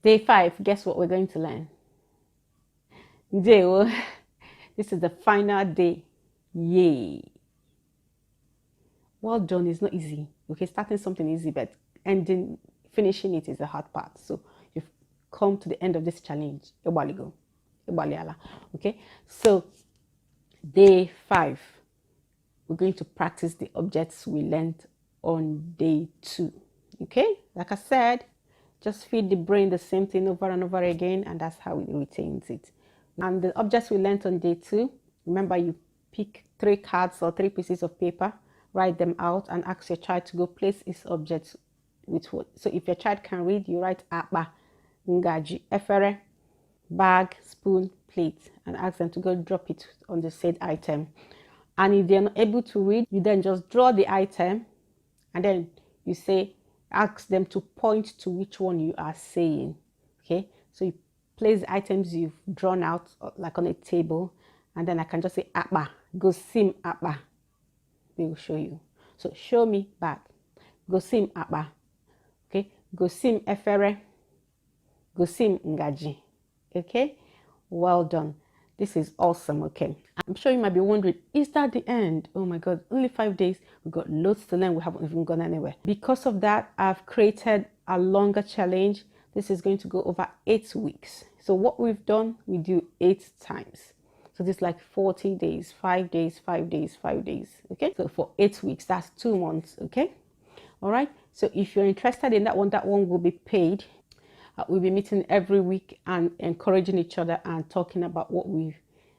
Day 5, guess what we're going to learn? This is the final day. Yay. Well done. It's not easy. Okay, starting something easy, but finishing it is the hard part. So you've come to the end of this challenge. Okay, so day 5, we're going to practice the objects we learned on day 2. Okay, like I said, just feed the brain the same thing over and over again, and that's how it retains it. And the objects we learned on day 2, remember, you pick 3 cards or 3 pieces of paper, write them out, and ask your child to go place its objects with what. So if your child can read, you write apa, ngaji, efere, bag, spoon, plate, and ask them to go drop it on the said item. And if they're not able to read, you then just draw the item, and then you say, ask them to point to which one you are saying. Okay, so you place the items you've drawn out like on a table, and then I can just say apa, go sim apa. They will show you. So show me bag, go sim apa. Okay, go sim efere, go sim ngaji. Okay, well done. This is awesome. Okay, I'm sure you might be wondering, is that the end? Oh my God, only 5 days. We've got loads to learn. We haven't even gone anywhere. Because of that, I've created a longer challenge. This is going to go over 8 weeks. So what we've done, we do 8 times. So this is like 40 days, 5 days, 5 days, 5 days. Okay, so for 8 weeks, that's 2 months. Okay, all right. So if you're interested in that one will be paid. We'll be meeting every week and encouraging each other and talking about what we've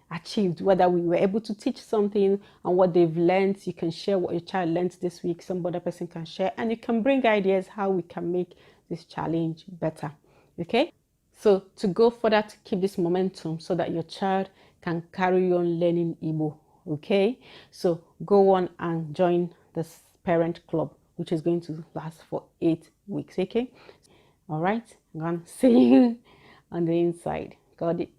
achieved, whether we were able to teach something and what they've learned. You can share what your child learned this week. Some other person can share, and you can bring ideas how we can make this challenge better. Okay, so to go further, to keep this momentum so that your child can carry on learning Igbo. Okay, so go on and join this parent club, which is going to last for 8 weeks. Okay, all right, I'm gonna see you on the inside. Got it.